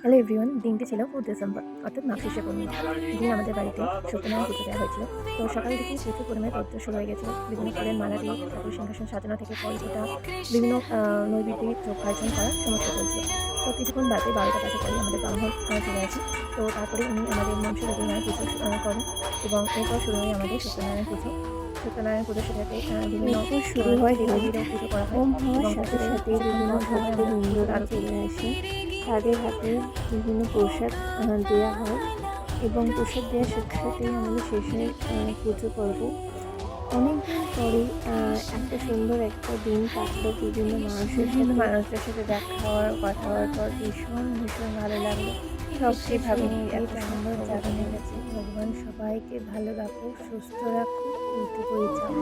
Hello everyone, দিনটি ছিল 4 December অর্থাৎ মাঘশিশা পূর্ণিমা। দিন আমাদের বাড়িতে সত্যনারায়ণ পুজো দেওয়া হয়েছিল। তো সকাল থেকেই প্রচুর পরিমাণে রৌদ্র শুরু হয়ে গেছিলো। বিভিন্ন ফুলের মালা দিয়ে ঠাকুর সিংহাসন সাজানো থেকে ফল ফোটা, বিভিন্ন নৈবেদ্যে যোগায়োজন করা সমস্ত চলছিল। তো কিছুক্ষণ বাদে 12টা বাজার পরে আমাদের ব্রাহ্মণ চলে আসে। তো তারপরে উনি আমাদের মনসা দেবীর মায়ের পুজো করেন এবং এরপর শুরু হয় আমাদের সত্যনারায়ণ পুজো। সত্যনারায়ণ পুজোর সাথে বিভিন্ন শুরু হয় দেবীদেরও পুজো করা হয় হোম হওয়ার এবং সাথে তারপরে সাথে কিছুক্ষণ বিভিন্ন পর শুরু হয় আমাদের পুজোর ভক্তবৃন্দরা আরতি। চলে আসে। তাদের হাতে বিভিন্ন প্রসাদ দেওয়া হয় এবং প্রসাদ দেওয়ার সাথে সাথেই আমাদের শেষ হয় পুজো পর্ব। অনেকদিন পরে একটা সুন্দর একটা দিন কাটলো বিভিন্ন মানুষদের সাথে দেখা হওয়ার কথা হওয়ার পর ভীষণ ভালো লাগলো। সত্যি ভাবিনি এত সুন্দর জার্নি গেছে। ভগবান সবাইকে ভালো রাখুক, সুস্থ রাখুক, এইটুকুই চাই।